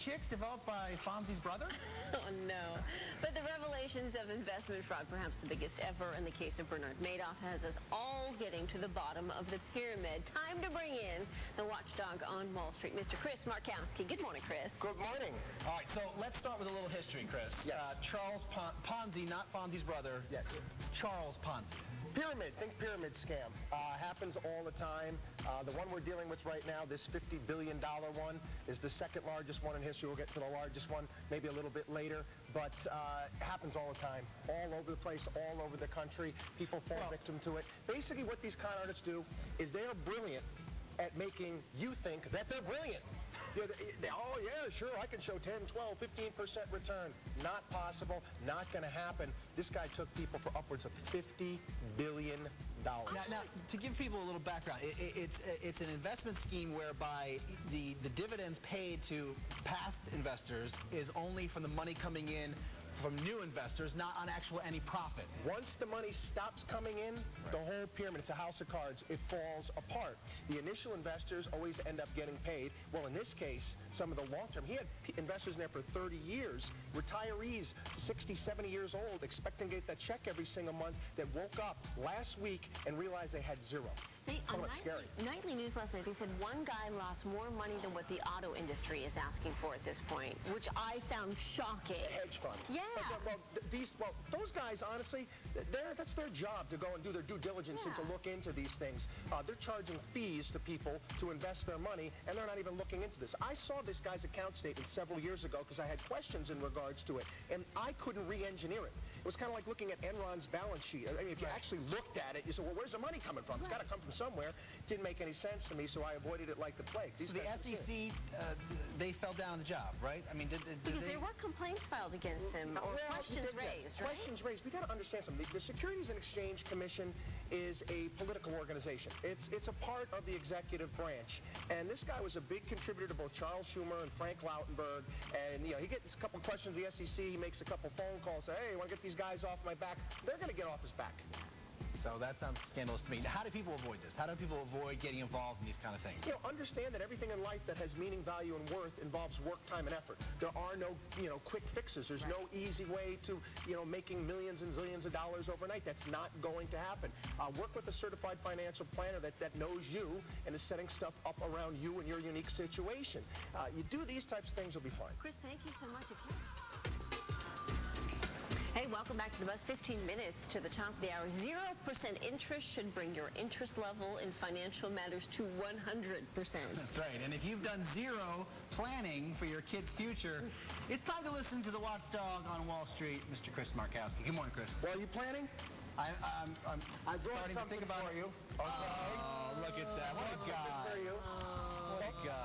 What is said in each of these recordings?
chicks developed by Fonzie's brother? Oh, no. But the revelations of investment fraud, perhaps the biggest ever in the case of Bernard Madoff, has us all getting to the bottom of the pyramid. Time to bring in the watchdog on Wall Street, Mr. Chris Markowski. Good morning, Chris. Good morning. All right, so let's start with a little history, Chris. Yes. Charles Ponzi, not Fonzie's brother. Yes. Charles Ponzi. Pyramid, think pyramid scam. Happens all the time. The one we're dealing with right now, this $50 billion one, is the second largest one in history. We'll get to the largest one maybe a little bit later, but happens all the time, all over the place, all over the country. People fall victim to it. Basically, what these con artists do is they are brilliant at making you think that they're brilliant. Oh, yeah, sure, I can show 10, 12, 15% return. Not possible, not going to happen. This guy took people for upwards of $50 billion. Now, to give people a little background, it's an investment scheme whereby the dividends paid to past investors is only from the money coming in from new investors, not on actual any profit. Once the money stops coming in, the whole pyramid, it's a house of cards, it falls apart. The initial investors always end up getting paid. Well, in this case, some of the long-term, he had investors in there for 30 years, retirees, 60, 70 years old, expecting to get that check every single month, that woke up last week and realized they had zero. Scary. Nightly news last night, they said one guy lost more money than what the auto industry is asking for at this point, which I found shocking. Hedge fund. Yeah. Those guys, honestly, that's their job to go and do their due diligence and to look into these things. They're charging fees to people to invest their money, and they're not even looking into this. I saw this guy's account statement several years ago because I had questions in regards to it, and I couldn't re-engineer it. It was kind of like looking at Enron's balance sheet. I mean, if you actually looked at it, you said, well, where's the money coming from? It's got to come from somewhere. It didn't make any sense to me, so I avoided it like the plague. So the SEC, they fell down on the job, right? I mean, because there were complaints filed against him, or questions raised, right? Questions raised. We got to understand something. The Securities and Exchange Commission is a political organization. It's a part of the executive branch. And this guy was a big contributor to both Charles Schumer and Frank Lautenberg. And, you know, he gets a couple questions to the SEC. He makes a couple phone calls, say, hey, I want to get these guys off my back. They're going to get off his back. So that sounds scandalous to me. How do people avoid this? How do people avoid getting involved in these kind of things? You know, understand that everything in life that has meaning, value, and worth involves work, time, and effort. There are no, quick fixes. There's no easy way to, making millions and zillions of dollars overnight. That's not going to happen. Work with a certified financial planner that knows you and is setting stuff up around you and your unique situation. You do these types of things, you'll be fine. Chris, thank you so much. Hey, welcome back to the Buzz. 15 minutes to the top of the hour. 0% interest should bring your interest level in financial matters to 100%. That's right. And if you've done zero planning for your kid's future, it's time to listen to the watchdog on Wall Street, Mr. Chris Markowski. Good morning, Chris. Well, are you planning? I'm starting to think about you. Okay. Oh, look at that. What a guy. For you.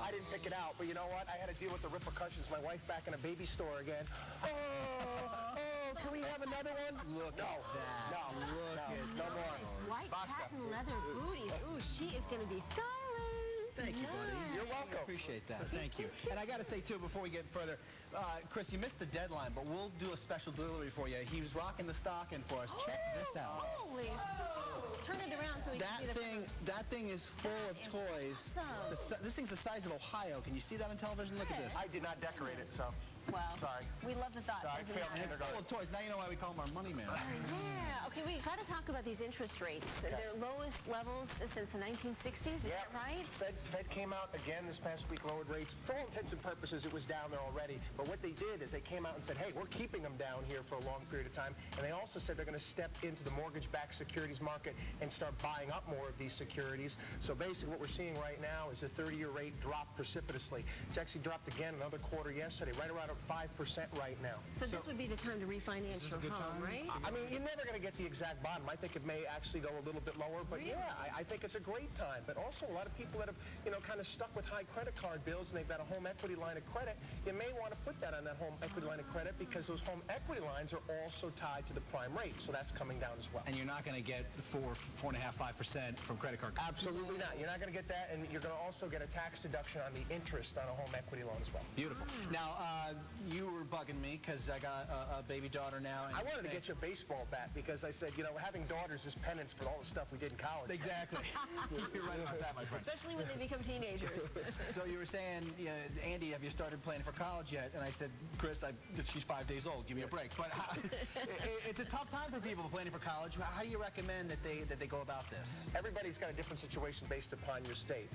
I didn't pick it out, but you know what? I had to deal with the repercussions. My wife back in a baby store again. Can we have another one? Look at that. No more. Nice white patent leather booties. Ooh, she is going to be styling. Thank you, buddy. You're welcome. I appreciate that. Thank you. And I got to say, too, before we get further, Chris, you missed the deadline, but we'll do a special delivery for you. He was rocking the stocking for us. Check this out. Holy smokes. Turn it around so we can see the That thing is full of toys. Awesome. This thing's the size of Ohio. Can you see that on television? Look at this. I did not decorate it, so. Well, sorry. We love the thought. Sorry, and it's full of toys. Now you know why we call him our money man. Yeah. Okay, we got to talk about these interest rates. Okay. Their lowest levels since the 1960s. Is that right? Fed came out again this past week, lowered rates. For all intents and purposes, it was down there already. But what they did is they came out and said, hey, we're keeping them down here for a long period of time. And they also said they're going to step into the mortgage-backed securities market and start buying up more of these securities. So basically what we're seeing right now is the 30-year rate drop precipitously. It actually dropped again another quarter yesterday, right around 5% right now. So this would be the time to refinance your home, right? I mean, you're never going to get the exact bottom. I think it may actually go a little bit lower, but really? yeah, I think it's a great time. But also a lot of people that have, kind of stuck with high credit card bills and they've got a home equity line of credit, you may want to put that on that home equity line of credit because those home equity lines are also tied to the prime rate, so that's coming down as well. And you're not going to get 4.5%, 5% from credit card companies. Absolutely not. You're not going to get that, and you're going to also get a tax deduction on the interest on a home equity loan as well. Beautiful. Now, you were bugging me because I got a baby daughter now. And I wanted to get you a baseball bat because I said, you know, having daughters is penance for all the stuff we did in college. Exactly. You're right about that, my friend. Especially when they become teenagers. So you were saying, Andy, have you started planning for college yet? And I said, Chris, she's 5 days old. Give me a break. But it's a tough time for people planning for college. How do you recommend that they go about this? Everybody's got a different situation based upon your state.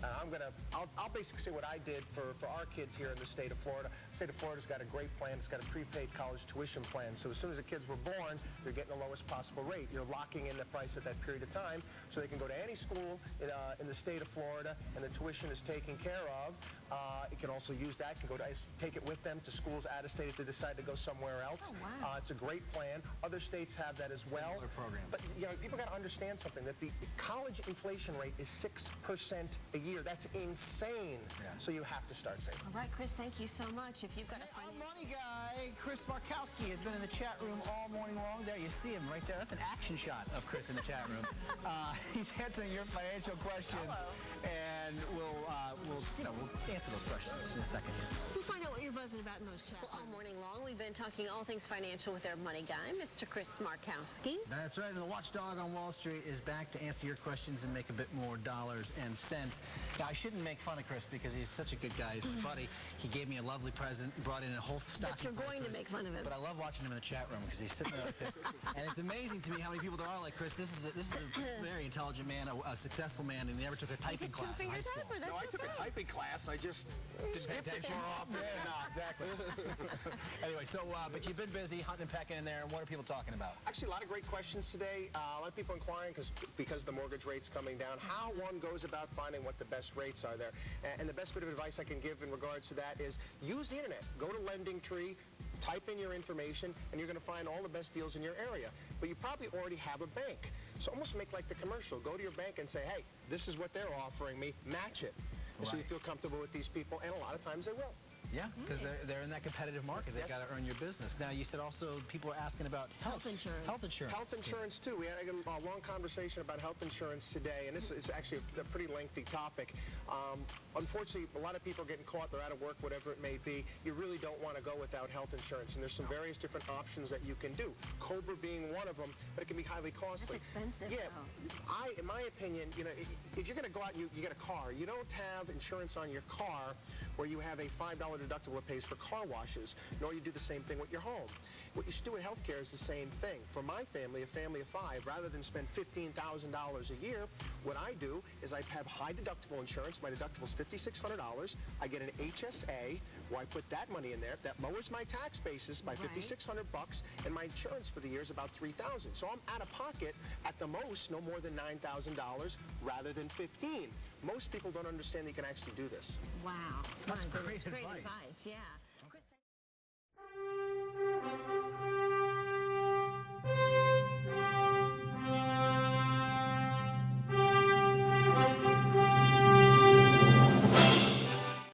I'll basically say what I did for our kids here in the state of Florida. The state of Florida's got a great plan. It's got a prepaid college tuition plan. So as soon as the kids were born, they're getting the lowest possible rate. You're locking in the price at that period of time so they can go to any school in the state of Florida, and the tuition is taken care of. You can also use that. You can take it with them to schools out of state if they decide to go somewhere else. Oh, wow. It's a great plan. Other states have that as well. Similar programs. But people got to understand something, that the college inflation rate is 6% a year. That's insane. Yeah. So you have to start saving. All right, Chris, thank you so much. If you've got a Our money guy, Chris Markowski, has been in the chat room all morning long. There, you see him right there. That's an action shot of Chris in the chat room. He's answering your financial questions. Hello. And we'll answer those questions in a second here. We'll find out what you're buzzing about in those chat rooms. All morning long, we've been talking all things financial with our money guy, Mr. Chris Markowski. That's right, and the Watchdog on Wall Street is back to answer your questions and make a bit more dollars and cents. Now, I shouldn't make fun of Chris because he's such a good guy. He's my buddy. He gave me a lovely present, brought in a whole stocking. But you're going to make fun of him. But I love watching him in the chat room because he's sitting there like this. And it's amazing to me how many people there are like Chris. This is a very intelligent man, a successful man, and he never took a typing class in high school. No, I took a typing class. I just skipped it more often. Yeah, no, exactly. Anyway, so, but you've been busy hunting and pecking in there, and what are people talking about? Actually, a lot of great questions today. A lot of people inquiring because the mortgage rate's coming down, how one goes about finding what the best rates are there. And the best bit of advice I can give in regards to that is use the internet. Go to LendingTree, type in your information, and you're going to find all the best deals in your area. But you probably already have a bank. So almost make like the commercial. Go to your bank and say, hey, this is what they're offering me. Match it. So you feel comfortable with these people, and a lot of times they will. Yeah, because they're in that competitive market. They've got to earn your business. Now, you said also people are asking about health insurance. Health insurance, too. We had a long conversation about health insurance today, and this is actually a pretty lengthy topic. Unfortunately, a lot of people are getting caught. They're out of work, whatever it may be. You really don't want to go without health insurance, and there's some various different options that you can do. COBRA being one of them, but it can be highly costly. That's expensive, Yeah. though. In my opinion, if you're going to go out and you get a car, you don't have insurance on your car where you have a $5 deductible that pays for car washes, nor you do the same thing with your home. What you should do in healthcare is the same thing. For my family, a family of 5, rather than spend $15,000 a year, what I do is I have high deductible insurance. My deductible is $5,600. I get an HSA where I put that money in there. That lowers my tax basis by $5,600, and my insurance for the year is about $3,000. So I'm out of pocket at the most no more than $9,000 rather than $15,000. Most people don't understand that you can actually do this. Wow. That's My great goodness, advice. Great advice, yeah.